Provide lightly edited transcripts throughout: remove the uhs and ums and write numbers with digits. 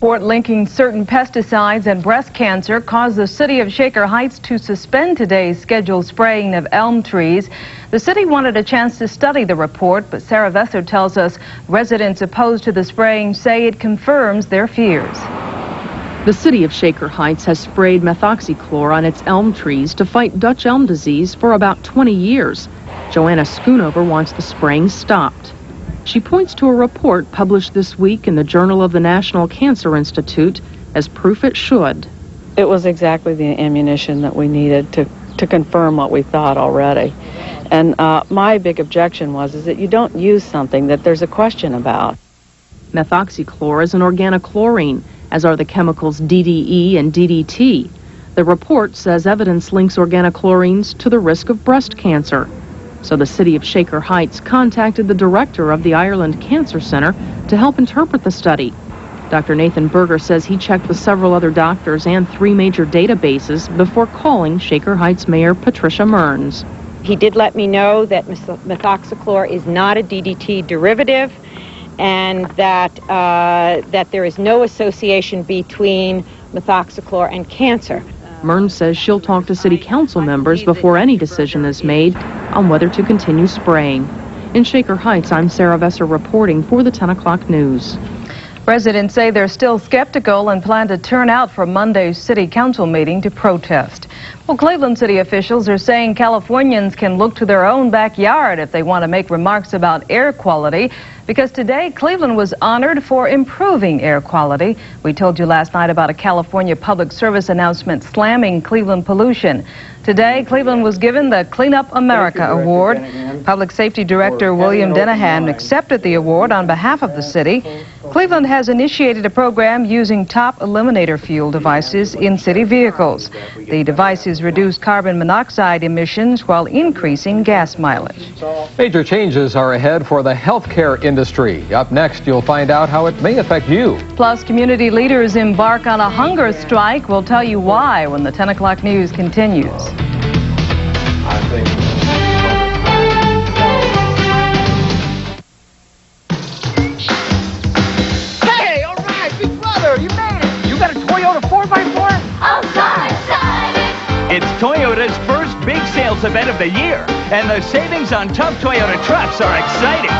Report linking certain pesticides and breast cancer caused the city of Shaker Heights to suspend today's scheduled spraying of elm trees. The city wanted a chance to study the report, but Sarah Vesser tells us residents opposed to the spraying say it confirms their fears. The city of Shaker Heights has sprayed methoxychlor on its elm trees to fight Dutch elm disease for about 20 years. Joanna Schoonover wants the spraying stopped. She points to a report published this week in the Journal of the National Cancer Institute as proof it should. It was exactly the ammunition that we needed to confirm what we thought already. And my big objection is that you don't use something that there's a question about. Methoxychlor is an organochlorine, as are the chemicals DDE and DDT. The report says evidence links organochlorines to the risk of breast cancer. So the city of Shaker Heights contacted the director of the Ireland Cancer Center to help interpret the study. Dr. Nathan Berger says he checked with several other doctors and 3 major databases before calling Shaker Heights Mayor Patricia Mearns. He did let me know that methoxychlor is not a DDT derivative and that there is no association between methoxychlor and cancer. Mearns says she'll talk to city council members before any decision is made on whether to continue spraying. In Shaker Heights, I'm Sarah Vesser reporting for the 10 o'clock news. Residents say they're still skeptical and plan to turn out for Monday's city council meeting to protest. Well, Cleveland city officials are saying Californians can look to their own backyard if they want to make remarks about air quality, because today Cleveland was honored for improving air quality. We told you last night about a California Public Service announcement slamming Cleveland pollution. Today, Cleveland was given the Clean Up America Award. Public Safety Director William Dennehan accepted the award on behalf of the city. Cleveland has initiated a program using top eliminator fuel devices in city vehicles. The devices reduce carbon monoxide emissions while increasing gas mileage. Major changes are ahead for the healthcare industry. Up next, you'll find out how it may affect you. Plus, community leaders embark on a hunger strike. We'll tell you why when the 10 o'clock news continues. Hey, all right, big brother, you made it. You got a Toyota 4x4? I'm so excited! It's Toyota's first big sales event of the year, and the savings on top Toyota trucks are exciting.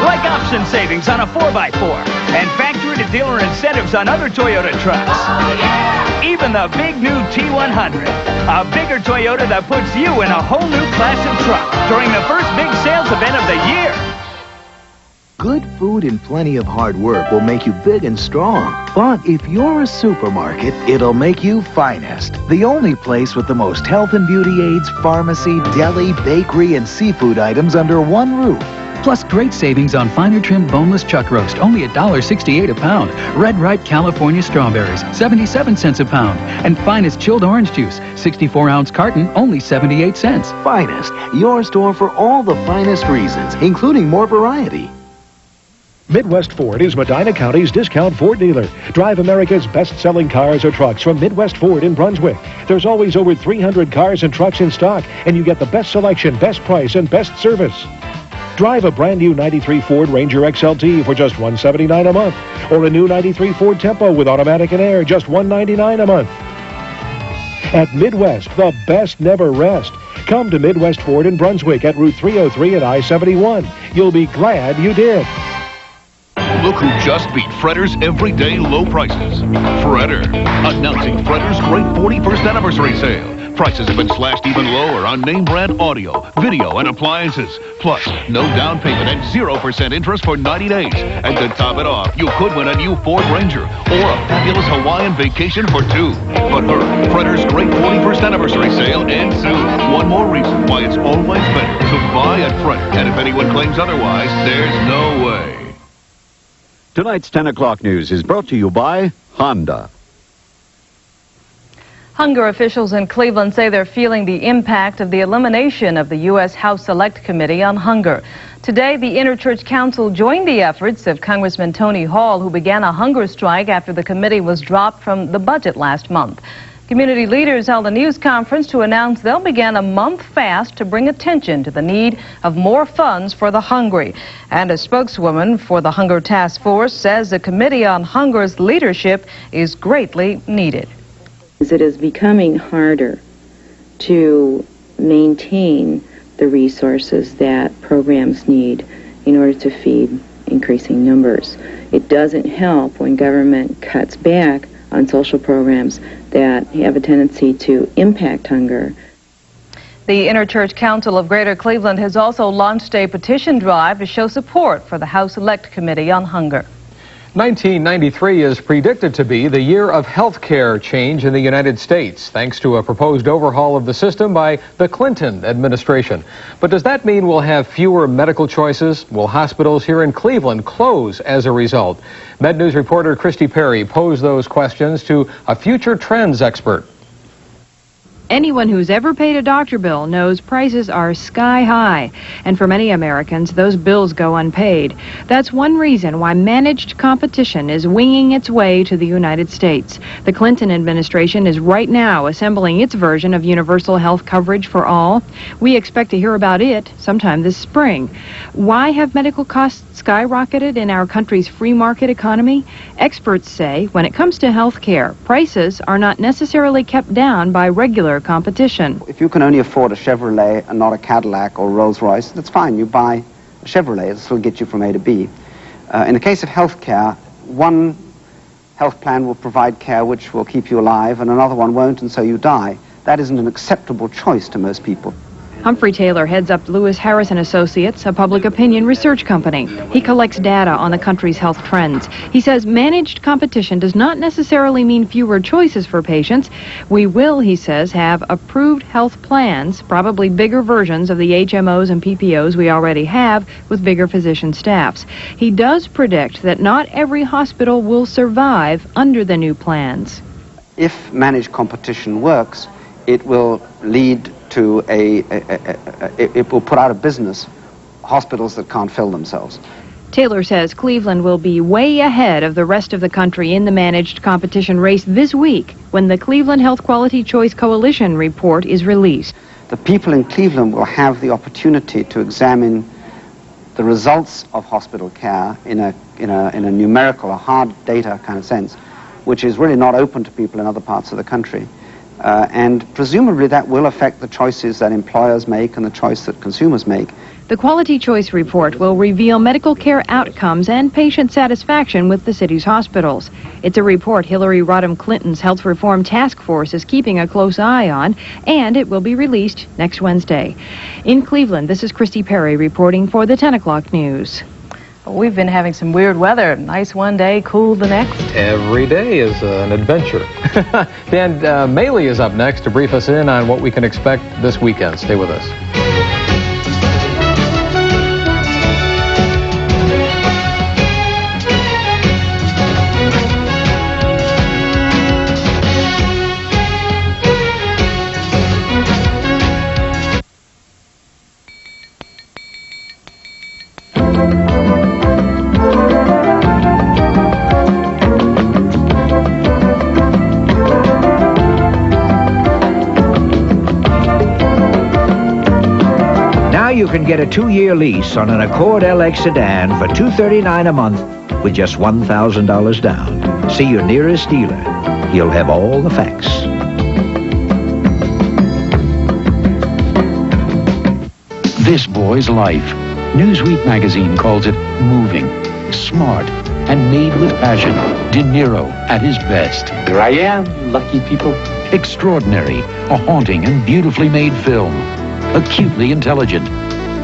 Like option savings on a 4x4 and factory-to-dealer incentives on other Toyota trucks. Oh, yeah! Even the big new T100, a bigger Toyota that puts you in a whole new class of truck during the first big sales event of the year. Good food and plenty of hard work will make you big and strong. But if you're a supermarket, it'll make you Finest. The only place with the most health and beauty aids, pharmacy, deli, bakery, and seafood items under one roof. Plus great savings on finer trimmed boneless chuck roast, only $1.68 a pound. Red Ripe California strawberries, 77 cents a pound. And Finest chilled orange juice, 64-ounce carton, only 78 cents. Finest, your store for all the finest reasons, including more variety. Midwest Ford is Medina County's discount Ford dealer. Drive America's best-selling cars or trucks from Midwest Ford in Brunswick. There's always over 300 cars and trucks in stock, and you get the best selection, best price, and best service. Drive a brand new 93 Ford Ranger XLT for just $179 a month, or a new 93 Ford Tempo with automatic and air, just $199 a month. At Midwest, the best never rest. Come to Midwest Ford in Brunswick at Route 303 and I-71. You'll be glad you did. Look who just beat Fretter's everyday low prices. Fretter. Announcing Fretter's great 41st anniversary sale. Prices have been slashed even lower on name brand audio, video, and appliances. Plus, no down payment and 0% interest for 90 days. And to top it off, you could win a new Ford Ranger or a fabulous Hawaiian vacation for 2. But hurry, Fretter's great 41st anniversary sale ends soon. One more reason why it's always better to buy at Fretter. And if anyone claims otherwise, there's no way. Tonight's 10 o'clock news is brought to you by Honda. Hunger officials in Cleveland say they're feeling the impact of the elimination of the U.S. House Select Committee on Hunger. Today, the Interchurch Council joined the efforts of Congressman Tony Hall, who began a hunger strike after the committee was dropped from the budget last month. Community leaders held a news conference to announce they'll begin a month fast to bring attention to the need of more funds for the hungry. And a spokeswoman for the Hunger Task Force says the Committee on Hunger's leadership is greatly needed. It is becoming harder to maintain the resources that programs need in order to feed increasing numbers. It doesn't help when government cuts back on social programs that have a tendency to impact hunger. The Interchurch Council of Greater Cleveland has also launched a petition drive to show support for the House Select Committee on Hunger. 1993 is predicted to be the year of health care change in the United States, thanks to a proposed overhaul of the system by the Clinton administration. But does that mean we'll have fewer medical choices? Will hospitals here in Cleveland close as a result? Med News reporter Christy Perry posed those questions to a future trends expert. Anyone who's ever paid a doctor bill knows prices are sky high, and for many Americans, those bills go unpaid. That's one reason why managed competition is winging its way to the United States. The Clinton administration is right now assembling its version of universal health coverage for all. We expect to hear about it sometime this spring. Why have medical costs skyrocketed in our country's free market economy? Experts say when it comes to health care, prices are not necessarily kept down by regular competition. If you can only afford a Chevrolet and not a Cadillac or Rolls-Royce, that's fine. You buy a Chevrolet. It'll still get you from A to B. In the case of health care, one health plan will provide care which will keep you alive and another one won't, and so you die. That isn't an acceptable choice to most people. Humphrey Taylor heads up Lewis Harris & Associates, a public opinion research company. He collects data on the country's health trends. He says managed competition does not necessarily mean fewer choices for patients. We will, he says, have approved health plans, probably bigger versions of the HMOs and PPOs we already have, with bigger physician staffs. He does predict that not every hospital will survive under the new plans. If managed competition works, it will lead to it will put out of business hospitals that can't fill themselves. Taylor says Cleveland will be way ahead of the rest of the country in the managed competition race this week when the Cleveland Health Quality Choice Coalition report is released. The people in Cleveland will have the opportunity to examine the results of hospital care in a numerical, a hard data kind of sense, which is really not open to people in other parts of the country. And presumably that will affect the choices that employers make and the choice that consumers make. The Quality Choice Report will reveal medical care outcomes and patient satisfaction with the city's hospitals. It's a report Hillary Rodham Clinton's Health Reform Task Force is keeping a close eye on, and it will be released next Wednesday. In Cleveland, this is Christy Perry reporting for the 10 o'clock news. We've been having some weird weather. Nice one day, cool the next. Every day is an adventure. Dan Maly is up next to brief us in on what we can expect this weekend. Stay with us. You can get a 2-year lease on an Accord LX sedan for $239 a month with just $1,000 down. See your nearest dealer. He'll have all the facts. This Boy's Life. Newsweek magazine calls it moving, smart, and made with passion. De Niro at his best. Here I am, lucky people. Extraordinary, a haunting and beautifully made film. Acutely intelligent.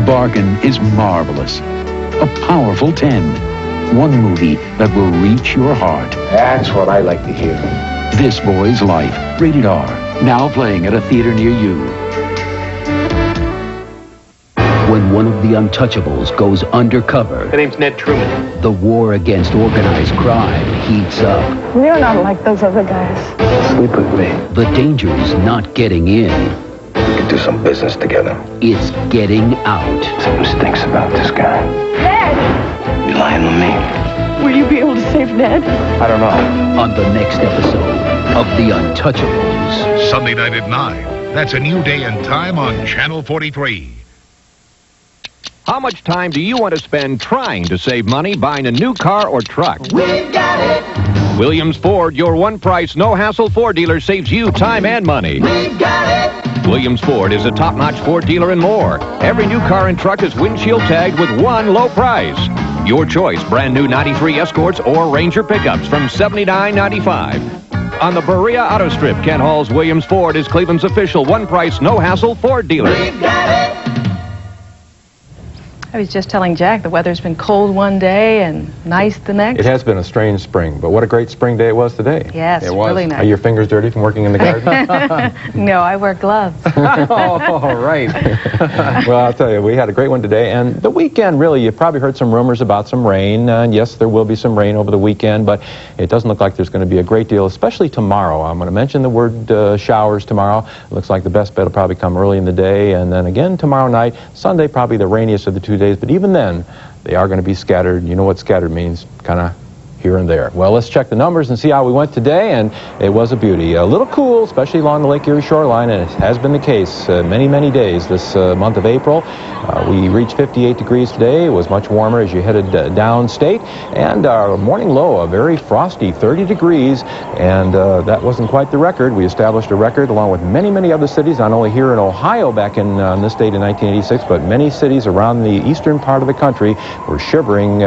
Bargain is marvelous. A powerful 10. One movie that will reach your heart. That's what I like to hear. This Boy's Life. Rated R. Now playing at a theater near you. When one of the untouchables goes undercover... My name's Ned Truman. The war against organized crime heats up. We're not like those other guys. Sleep with me. The danger is not getting in. We could do some business together. It's getting out. Something stinks about this guy. Ned! You lying to me? Will you be able to save Ned? I don't know. On the next episode of The Untouchables. Sunday night at 9. That's a new day and time on Channel 43. How much time do you want to spend trying to save money buying a new car or truck? We've got it. Williams Ford, your one-price, no-hassle Ford dealer, saves you time and money. We've got it. Williams Ford is a top-notch Ford dealer and more. Every new car and truck is windshield tagged with one low price. Your choice, brand new 93 Escorts or Ranger pickups from $79.95. On the Berea Auto Strip, Ken Hall's Williams Ford is Cleveland's official one-price, no-hassle Ford dealer. We've got it. I was just telling Jack the weather's been cold one day and nice the next. It has been a strange spring, but what a great spring day it was today. Yes, it was. really nice. Are your fingers dirty from working in the garden? No, I wear gloves. Oh, right. Well, I'll tell you, we had a great one today, and the weekend, really, you probably heard some rumors about some rain, and yes, there will be some rain over the weekend, but it doesn't look like there's going to be a great deal, especially tomorrow. I'm going to mention the word showers tomorrow. It looks like the best bet will probably come early in the day, and then again tomorrow night. Sunday, probably the rainiest of the 2 days, but even then, they are going to be scattered. You know what scattered means, kind of here and there. Well, let's check the numbers and see how we went today, and it was a beauty. A little cool, especially along the Lake Erie shoreline, and it has been the case many, many days this month of April. We reached 58 degrees today. It was much warmer as you headed downstate, and our morning low, a very frosty 30 degrees, and that wasn't quite the record. We established a record along with many, many other cities, not only here in Ohio back in this state in 1986, but many cities around the eastern part of the country were shivering.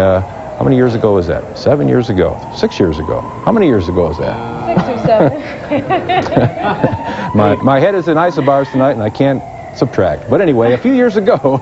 How many years ago was that? 7 years ago? 6 years ago? How many years ago is that? 6 or 7. My head is in isobars tonight, and I can't subtract. But anyway, a few years ago,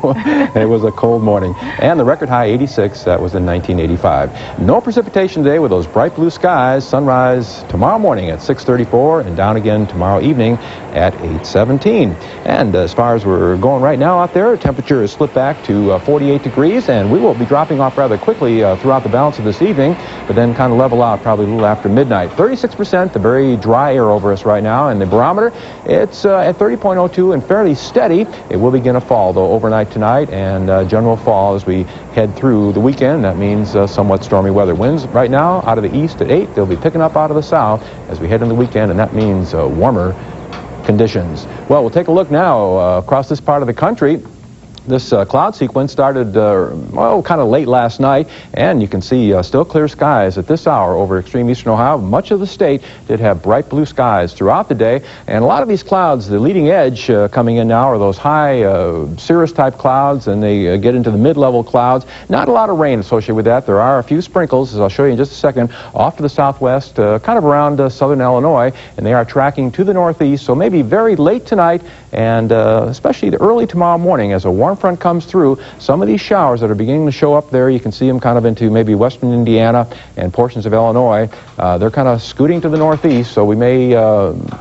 it was a cold morning. And the record high, 86, that was in 1985. No precipitation today with those bright blue skies. Sunrise tomorrow morning at 6:34 and down again tomorrow evening at 8:17. And as far as we're going right now out there, temperature has slipped back to 48 degrees, and we will be dropping off rather quickly throughout the balance of this evening, but then kind of level out probably a little after midnight. 36%, the very dry air over us right now, and the barometer, it's at 30.02 and fairly steady. It will begin to fall, though, overnight tonight, and general fall as we head through the weekend. That means somewhat stormy weather. Winds right now out of the east at 8. They'll be picking up out of the south as we head into the weekend, and that means warmer conditions. Well, we'll take a look now across this part of the country. This cloud sequence started, kind of late last night, and you can see still clear skies at this hour over extreme eastern Ohio. Much of the state did have bright blue skies throughout the day, and a lot of these clouds, the leading edge coming in now are those high cirrus-type clouds, and they get into the mid-level clouds. Not a lot of rain associated with that. There are a few sprinkles, as I'll show you in just a second, off to the southwest, kind of around southern Illinois, and they are tracking to the northeast, so maybe very late tonight, and especially early tomorrow morning as a warm front comes through. Some of these showers that are beginning to show up there, you can see them kind of into maybe western Indiana and portions of Illinois. They're kind of scooting to the northeast, so we may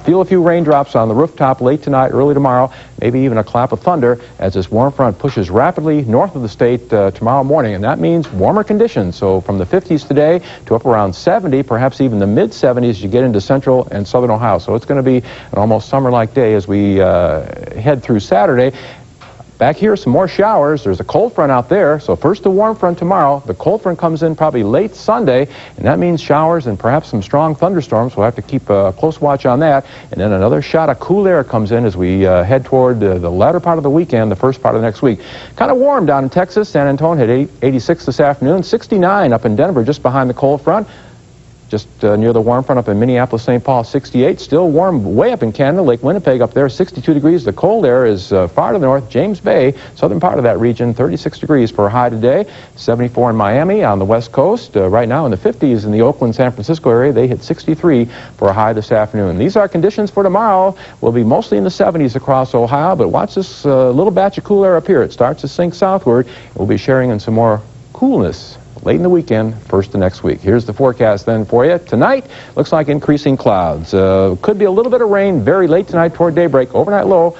feel a few raindrops on the rooftop late tonight, early tomorrow, maybe even a clap of thunder as this warm front pushes rapidly north of the state tomorrow morning, and that means warmer conditions. So from the 50s today to up around 70, perhaps even the mid-70s, you get into central and southern Ohio. So it's going to be an almost summer-like day as we head through Saturday. Back here, some more showers. There's a cold front out there, so first the warm front tomorrow. The cold front comes in probably late Sunday, and that means showers and perhaps some strong thunderstorms. We'll have to keep a close watch on that. And then another shot of cool air comes in as we head toward the latter part of the weekend, the first part of the next week. Kind of warm down in Texas. San Antonio had 86 this afternoon, 69 up in Denver just behind the cold front. Just near the warm front up in Minneapolis, St. Paul, 68. Still warm way up in Canada, Lake Winnipeg up there, 62 degrees. The cold air is far to the north. James Bay, southern part of that region, 36 degrees for a high today. 74 in Miami on the west coast. Right now in the 50s in the Oakland, San Francisco area. They hit 63 for a high this afternoon. These are conditions for tomorrow. We'll be mostly in the 70s across Ohio, but watch this little batch of cool air up here. It starts to sink southward. We'll be sharing in some more coolness late in the weekend, first of next week. Here's the forecast then for you. Tonight, looks like increasing clouds. Could be a little bit of rain very late tonight toward daybreak. Overnight low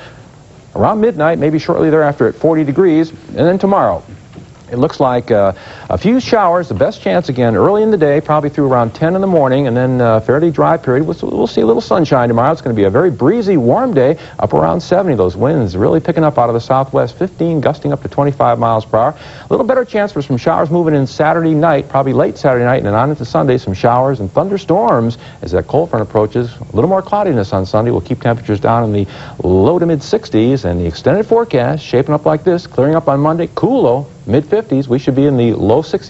around midnight, maybe shortly thereafter at 40 degrees. And then tomorrow, It looks like a few showers, the best chance again early in the day, probably through around 10 in the morning, and then a fairly dry period. We'll see a little sunshine tomorrow. It's going to be a very breezy, warm day, up around 70. Those winds really picking up out of the southwest, 15 gusting up to 25 miles per hour. A little better chance for some showers moving in Saturday night, probably late Saturday night, and then on into Sunday, some showers and thunderstorms as that cold front approaches. A little more cloudiness on Sunday will keep temperatures down in the low to mid 60s, and the extended forecast shaping up like this, clearing up on Monday, cool though, mid 50s. We should be in the low 60s.